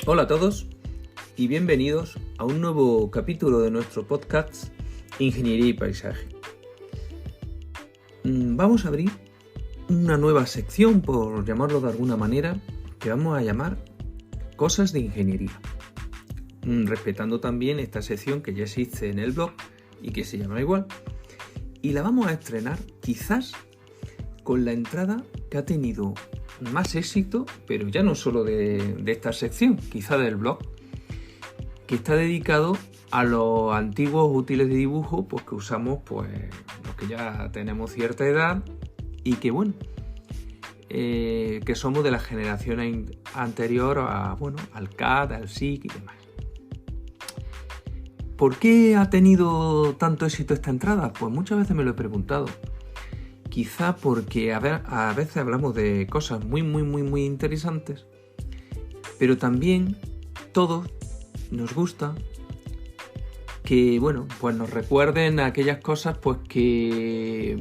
Hola a todos y bienvenidos a un nuevo capítulo de nuestro podcast Ingeniería y Paisaje. Vamos a abrir una nueva sección, por llamarlo de alguna manera, que vamos a llamar Cosas de Ingeniería, respetando también esta sección que ya existe en el blog y que se llama igual. Y la vamos a estrenar quizás con la entrada que ha tenido más éxito, pero ya no solo de esta sección, quizá del blog, que está dedicado a los antiguos útiles de dibujo pues, que usamos los que ya tenemos cierta edad y que que somos de la generación anterior al CAD, al SIG y demás. ¿Por qué ha tenido tanto éxito esta entrada? Pues muchas veces me lo he preguntado. Quizá porque a veces hablamos de cosas muy interesantes, pero también todos nos gusta que nos recuerden aquellas cosas que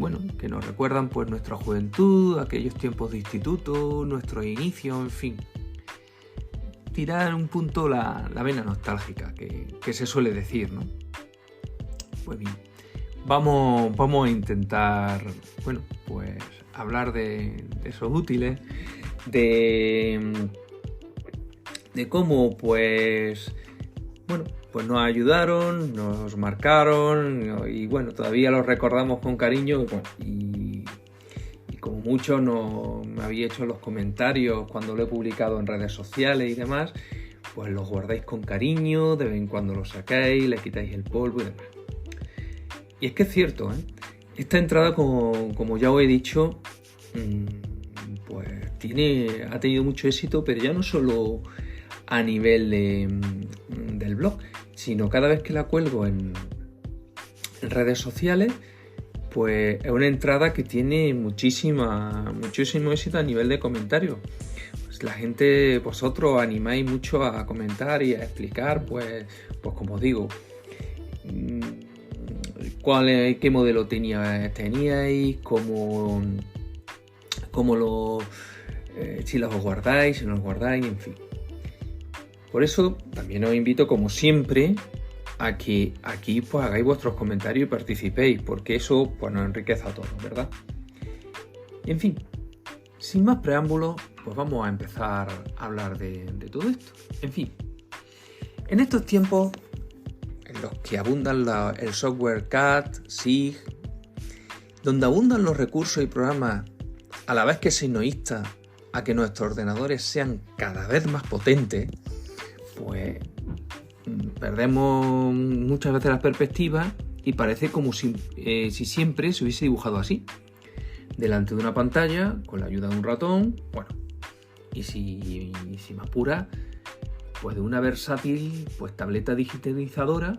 nos recuerdan nuestra juventud, aquellos tiempos de instituto, nuestros inicios, en fin. Tirar un punto la vena nostálgica que se suele decir, ¿no? Pues bien. Vamos a intentar, hablar de esos útiles, de cómo, nos ayudaron, nos marcaron y, todavía los recordamos con cariño y como mucho me habéis hecho los comentarios cuando lo he publicado en redes sociales y demás, pues los guardáis con cariño, de vez en cuando los sacáis, le quitáis el polvo y demás. Y es que es cierto, esta entrada, como ya os he dicho, ha tenido mucho éxito, pero ya no solo a nivel del blog, sino cada vez que la cuelgo en redes sociales, pues es una entrada que tiene muchísimo éxito a nivel de comentarios. Pues la gente, vosotros animáis mucho a comentar y a explicar, pues como os digo, qué modelo teníais, si los guardáis, si no los guardáis, en fin. Por eso también os invito, como siempre, a que aquí hagáis vuestros comentarios y participéis, porque eso nos enriquece a todos, ¿verdad? En fin, sin más preámbulos, pues vamos a empezar a hablar de todo esto. En fin, en estos tiempos en los que abundan el software CAD, SIG, donde abundan los recursos y programas a la vez que se nos insta a que nuestros ordenadores sean cada vez más potentes, pues perdemos muchas veces las perspectivas y parece como si siempre se hubiese dibujado así, delante de una pantalla, con la ayuda de un ratón, y si me apura, pues de una versátil tableta digitalizadora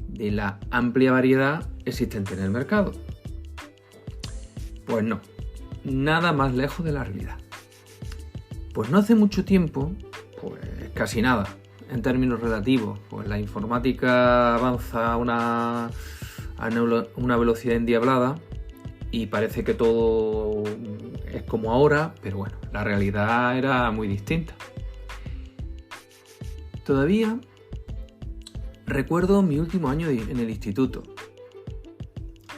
de la amplia variedad existente en el mercado. Pues no, nada más lejos de la realidad. Pues no hace mucho tiempo, casi nada, en términos relativos, pues la informática avanza a una velocidad endiablada y parece que todo es como ahora, pero la realidad era muy distinta. Todavía recuerdo mi último año en el instituto.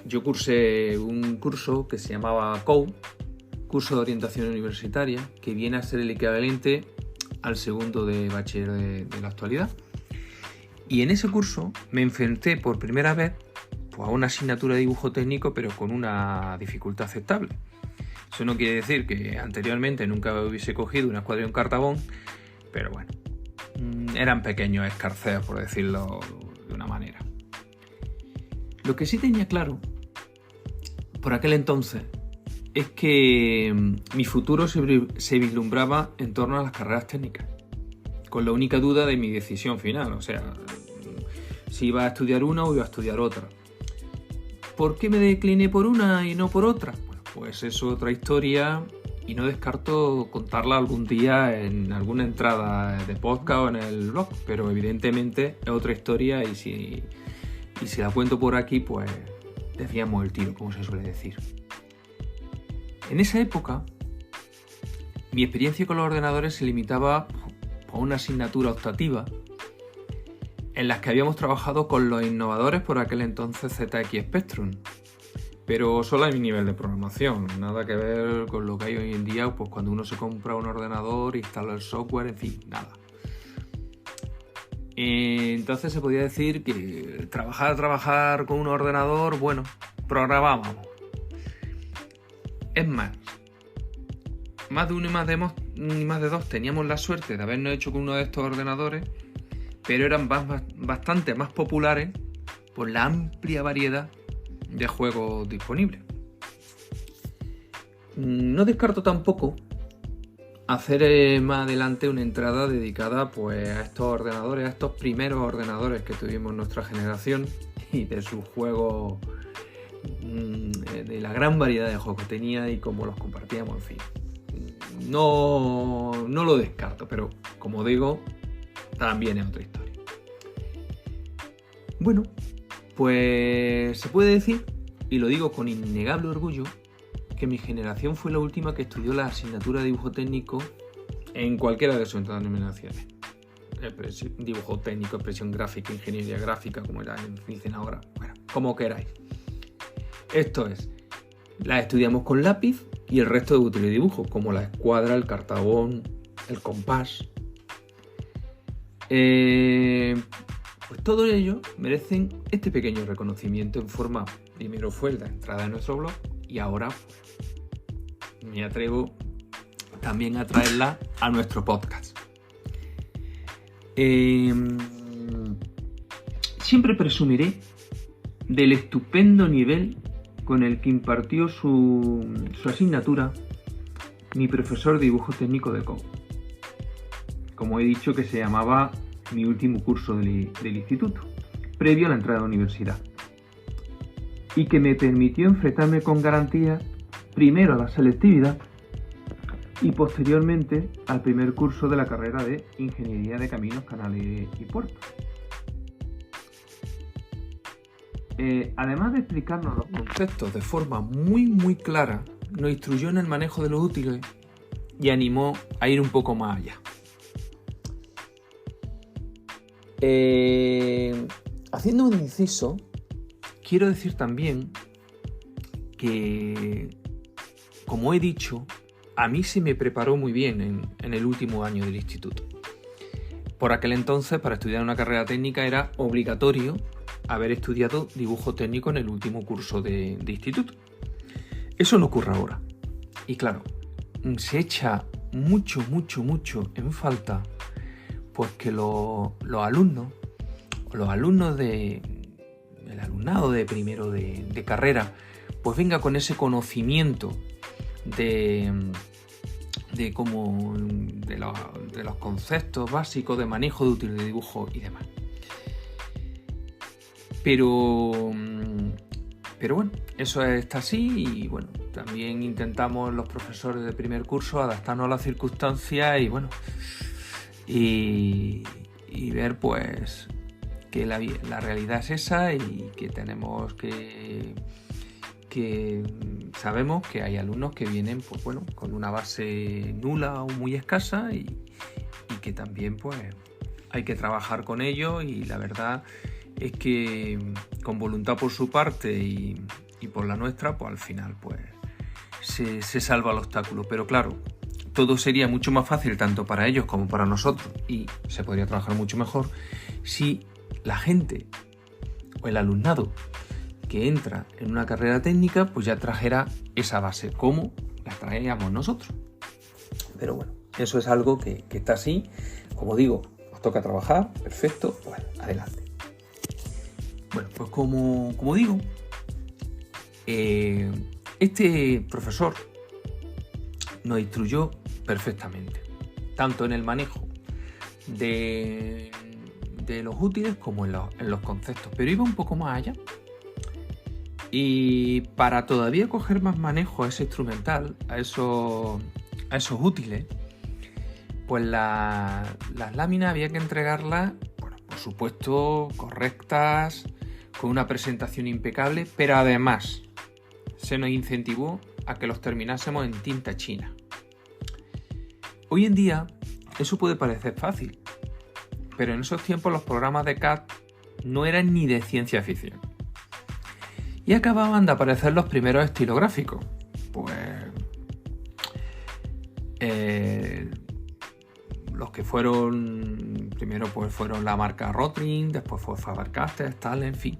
Yo cursé un curso que se llamaba COU, curso de orientación universitaria, que viene a ser el equivalente al segundo de bachiller de la actualidad. Y en ese curso me enfrenté por primera vez a una asignatura de dibujo técnico, pero con una dificultad aceptable. Eso no quiere decir que anteriormente nunca hubiese cogido una escuadrón cartabón, pero eran pequeños escarceos, por decirlo de una manera. Lo que sí tenía claro por aquel entonces es que mi futuro se vislumbraba en torno a las carreras técnicas, con la única duda de mi decisión final, o sea, si iba a estudiar una o iba a estudiar otra. ¿Por qué me decliné por una y no por otra? Pues es otra historia y no descarto contarla algún día en alguna entrada de podcast o en el blog, pero evidentemente es otra historia y si la cuento por aquí, pues desviamos el tiro, como se suele decir. En esa época, mi experiencia con los ordenadores se limitaba una asignatura optativa en las que habíamos trabajado con los innovadores por aquel entonces ZX Spectrum, pero solo a mi nivel de programación, nada que ver con lo que hay hoy en día, pues cuando uno se compra un ordenador, instala el software, en fin, nada. Entonces se podía decir que trabajar con un ordenador, bueno, programábamos. Es más de uno y más de dos teníamos la suerte de habernos hecho con uno de estos ordenadores, pero eran bastante más populares por la amplia variedad de juegos disponibles. No descarto tampoco hacer más adelante una entrada dedicada pues a estos ordenadores, a estos primeros ordenadores que tuvimos en nuestra generación y de sus juegos, de la gran variedad de juegos que tenía y cómo los compartíamos, en fin. No lo descarto, pero como digo, también es otra historia. Bueno, pues se puede decir, y lo digo con innegable orgullo, que mi generación fue la última que estudió la asignatura de dibujo técnico en cualquiera de sus denominaciones. Dibujo técnico, expresión gráfica, ingeniería gráfica, como dicen ahora, bueno, como queráis. Esto es, la estudiamos con lápiz y el resto de útiles de dibujo, como la escuadra, el cartabón, el compás. Pues todo ello merecen este pequeño reconocimiento en forma, primero fue la entrada de nuestro blog y ahora me atrevo también a traerla a nuestro podcast. Siempre presumiré del estupendo nivel con el que impartió su asignatura mi profesor de dibujo técnico de COU. Como he dicho, que se llamaba mi último curso del instituto, previo a la entrada a la universidad, y que me permitió enfrentarme con garantía primero a la selectividad y posteriormente al primer curso de la carrera de Ingeniería de Caminos, Canales y Puertos. Además de explicarnos los conceptos de forma muy clara, nos instruyó en el manejo de los útiles y animó a ir un poco más allá. Haciendo un inciso, quiero decir también que, como he dicho, a mí se me preparó muy bien en el último año del instituto. Por aquel entonces, para estudiar una carrera técnica era obligatorio haber estudiado dibujo técnico en el último curso de instituto. Eso no ocurre ahora. Y claro, se echa mucho en falta pues que los alumnos del alumnado de primero de carrera pues venga con ese conocimiento de los conceptos básicos de manejo de útiles de dibujo y demás. Pero bueno, eso está así y bueno, también intentamos los profesores de primer curso adaptarnos a las circunstancias y bueno, y ver pues que la realidad es esa y que tenemos que sabemos que hay alumnos que vienen pues bueno, con una base nula o muy escasa y que también pues hay que trabajar con ellos y la verdad es que con voluntad por su parte y por la nuestra, pues al final pues se salva el obstáculo. Pero claro, todo sería mucho más fácil tanto para ellos como para nosotros y se podría trabajar mucho mejor si la gente o el alumnado que entra en una carrera técnica pues ya trajera esa base como la traíamos nosotros. Pero bueno, eso es algo que está así. Como digo, nos toca trabajar, perfecto, bueno, adelante. Bueno, pues como digo, este profesor nos instruyó perfectamente, tanto en el manejo de los útiles como en los conceptos, pero iba un poco más allá. Y para todavía coger más manejo a ese instrumental, a esos útiles, pues las láminas había que entregarlas, bueno, por supuesto, correctas, con una presentación impecable, pero además se nos incentivó a que los terminásemos en tinta china. Hoy en día eso puede parecer fácil, pero en esos tiempos los programas de CAD no eran ni de ciencia ficción. Y acababan de aparecer los primeros estilográficos. Pues los que fueron primero pues fueron la marca Rotring, después fue Faber-Castell, tal, en fin,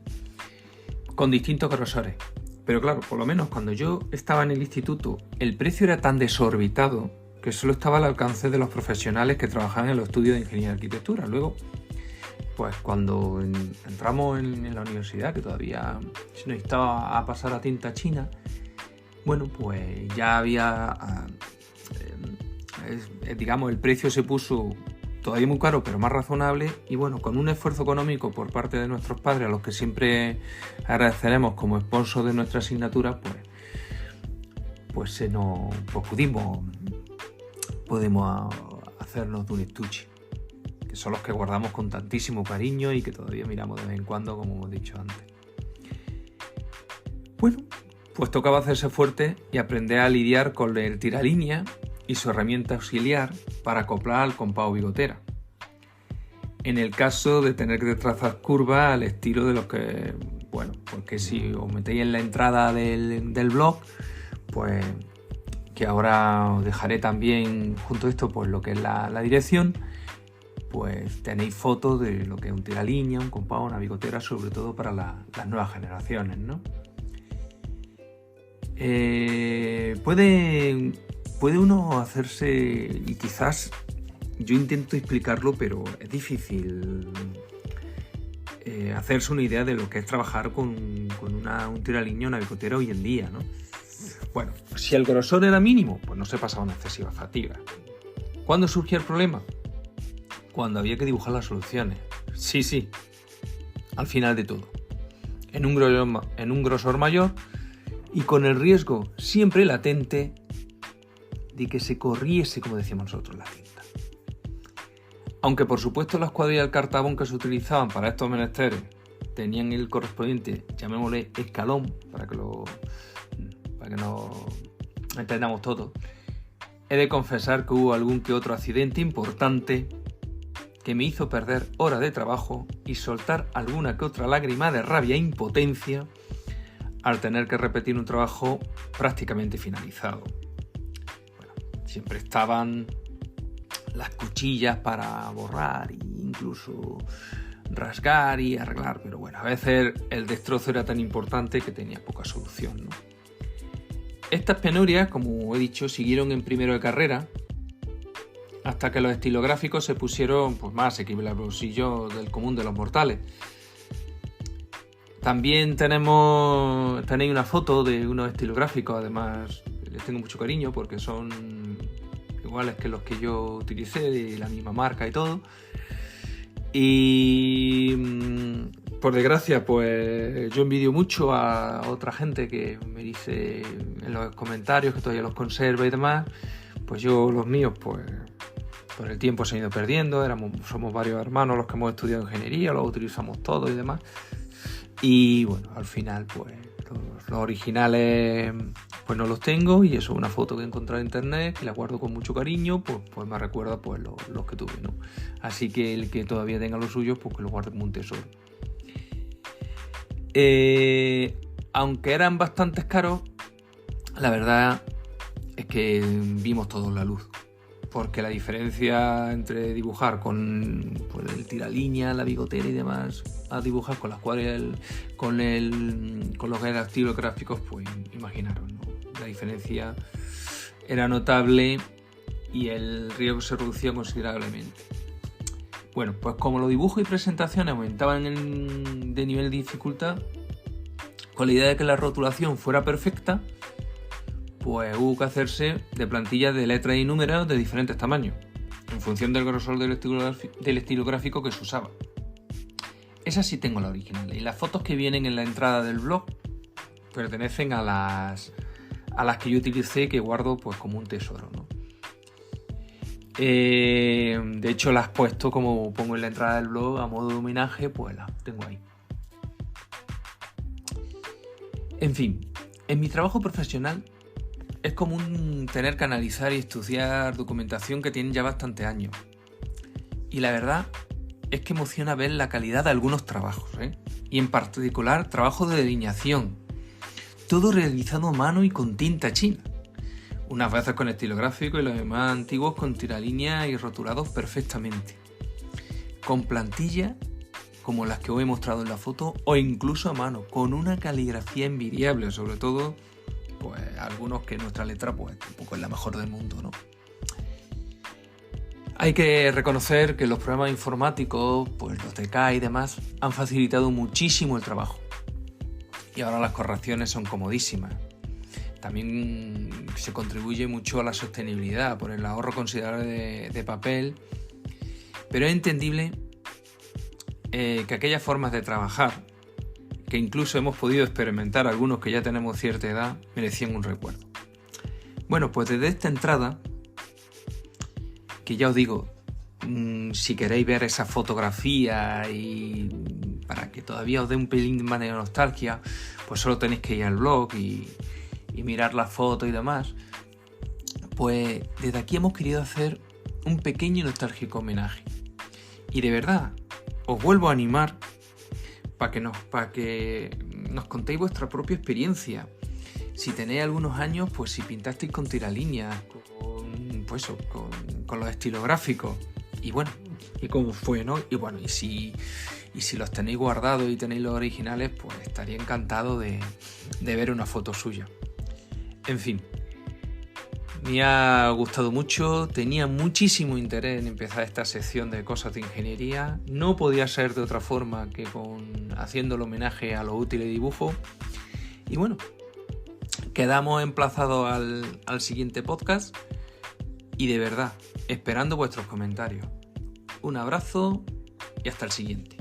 con distintos grosores. Pero claro, por lo menos cuando yo estaba en el instituto, el precio era tan desorbitado que solo estaba al alcance de los profesionales que trabajaban en los estudios de ingeniería y arquitectura. Luego, pues cuando entramos en la universidad, que todavía se necesitaba a pasar a tinta china, bueno, pues ya había, digamos, el precio se puso todavía muy caro, pero más razonable, y bueno, con un esfuerzo económico por parte de nuestros padres, a los que siempre agradeceremos como sponsor de nuestra asignatura, pues pudimos hacernos de un estuche, que son los que guardamos con tantísimo cariño y que todavía miramos de vez en cuando, como hemos dicho antes. Bueno, pues tocaba hacerse fuerte y aprender a lidiar con el tiralínea y su herramienta auxiliar para acoplar al compás bigotera. En el caso de tener que trazar curvas al estilo de los que, bueno, porque si os metéis en la entrada del blog, pues que ahora os dejaré también junto a esto pues lo que es la dirección, pues tenéis fotos de lo que es un tiralínea, un compás, una bigotera, sobre todo para las nuevas generaciones, ¿no? Puede uno hacerse, y quizás yo intento explicarlo, pero es difícil hacerse una idea de lo que es trabajar con un tiralínea, una bigotera hoy en día, ¿no? Bueno, si el grosor era mínimo, pues no se pasaba una excesiva fatiga. ¿Cuándo surgía el problema? Cuando había que dibujar las soluciones. Sí, al final de todo. En un grosor mayor y con el riesgo siempre latente de que se corriese, como decíamos nosotros, la tinta. Aunque por supuesto las cuadrillas del cartabón que se utilizaban para estos menesteres tenían el correspondiente, llamémosle escalón, para que nos entendamos todo, he de confesar que hubo algún que otro accidente importante que me hizo perder horas de trabajo y soltar alguna que otra lágrima de rabia e impotencia al tener que repetir un trabajo prácticamente finalizado. Bueno, siempre estaban las cuchillas para borrar e incluso rasgar y arreglar, pero bueno, a veces el destrozo era tan importante que tenía poca solución, ¿no? Estas penurias, como he dicho, siguieron en primero de carrera hasta que los estilográficos se pusieron pues, más asequibles al bolsillo del común de los mortales. También tenéis una foto de unos estilográficos, además les tengo mucho cariño porque son iguales que los que yo utilicé, de la misma marca y todo. Y por desgracia, pues yo envidio mucho a otra gente que me dice en los comentarios que todavía los conserva y demás. Pues yo los míos, pues por el tiempo se han ido perdiendo. Somos varios hermanos los que hemos estudiado ingeniería, los utilizamos todos y demás. Y bueno, al final, pues los originales pues no los tengo, y eso es una foto que he encontrado en internet, que la guardo con mucho cariño, pues me recuerda pues los que tuve, ¿no? Así que el que todavía tenga los suyos, pues que lo guarde como un tesoro. Aunque eran bastante caros, la verdad es que vimos todos la luz, porque la diferencia entre dibujar con el tiralínea, la bigotera y demás, a dibujar con las cuadrillas, con los estilográficos, pues imaginaros, ¿no? La diferencia era notable y el riesgo se reducía considerablemente. Bueno, pues como los dibujos y presentaciones aumentaban de nivel de dificultad, con la idea de que la rotulación fuera perfecta, pues hubo que hacerse de plantillas de letras y números de diferentes tamaños, en función del grosor del estilográfico que se usaba. Esas sí tengo la original, y las fotos que vienen en la entrada del blog pertenecen a las que yo utilicé, que guardo pues como un tesoro, ¿no? De hecho las he puesto, como pongo en la entrada del blog, a modo de homenaje, pues las tengo ahí. En fin, en mi trabajo profesional es común tener que analizar y estudiar documentación que tiene ya bastantes años, Y la verdad es que emociona ver la calidad de algunos trabajos, y en particular trabajos de delineación. Todo realizado a mano y con tinta china. Unas veces con estilográfico y los demás antiguos con tiralíneas y rotulados perfectamente. Con plantillas como las que os he mostrado en la foto o incluso a mano, con una caligrafía envidiable, sobre todo pues algunos que nuestra letra pues tampoco es la mejor del mundo, ¿no? Hay que reconocer que los programas informáticos, pues los de CAE y demás, han facilitado muchísimo el trabajo. Y ahora las correcciones son comodísimas. También se contribuye mucho a la sostenibilidad por el ahorro considerable de papel. Pero es entendible que aquellas formas de trabajar, que incluso hemos podido experimentar algunos que ya tenemos cierta edad, merecían un recuerdo. Bueno, pues desde esta entrada, que ya os digo, si queréis ver esa fotografía y para que todavía os dé un pelín más de nostalgia, pues solo tenéis que ir al blog y mirar las fotos y demás. Pues desde aquí hemos querido hacer un pequeño y nostálgico homenaje. Y de verdad, os vuelvo a animar para que nos contéis vuestra propia experiencia. Si tenéis algunos años, pues si pintasteis con tiralíneas, con los estilográficos, y bueno, y cómo fue, ¿no? Y bueno, y si los tenéis guardados y tenéis los originales, pues estaría encantado de ver una foto suya. En fin, me ha gustado mucho, tenía muchísimo interés en empezar esta sección de cosas de ingeniería. No podía ser de otra forma que haciendo el homenaje a los útiles dibujos. Y bueno, quedamos emplazados al siguiente podcast y de verdad, esperando vuestros comentarios. Un abrazo y hasta el siguiente.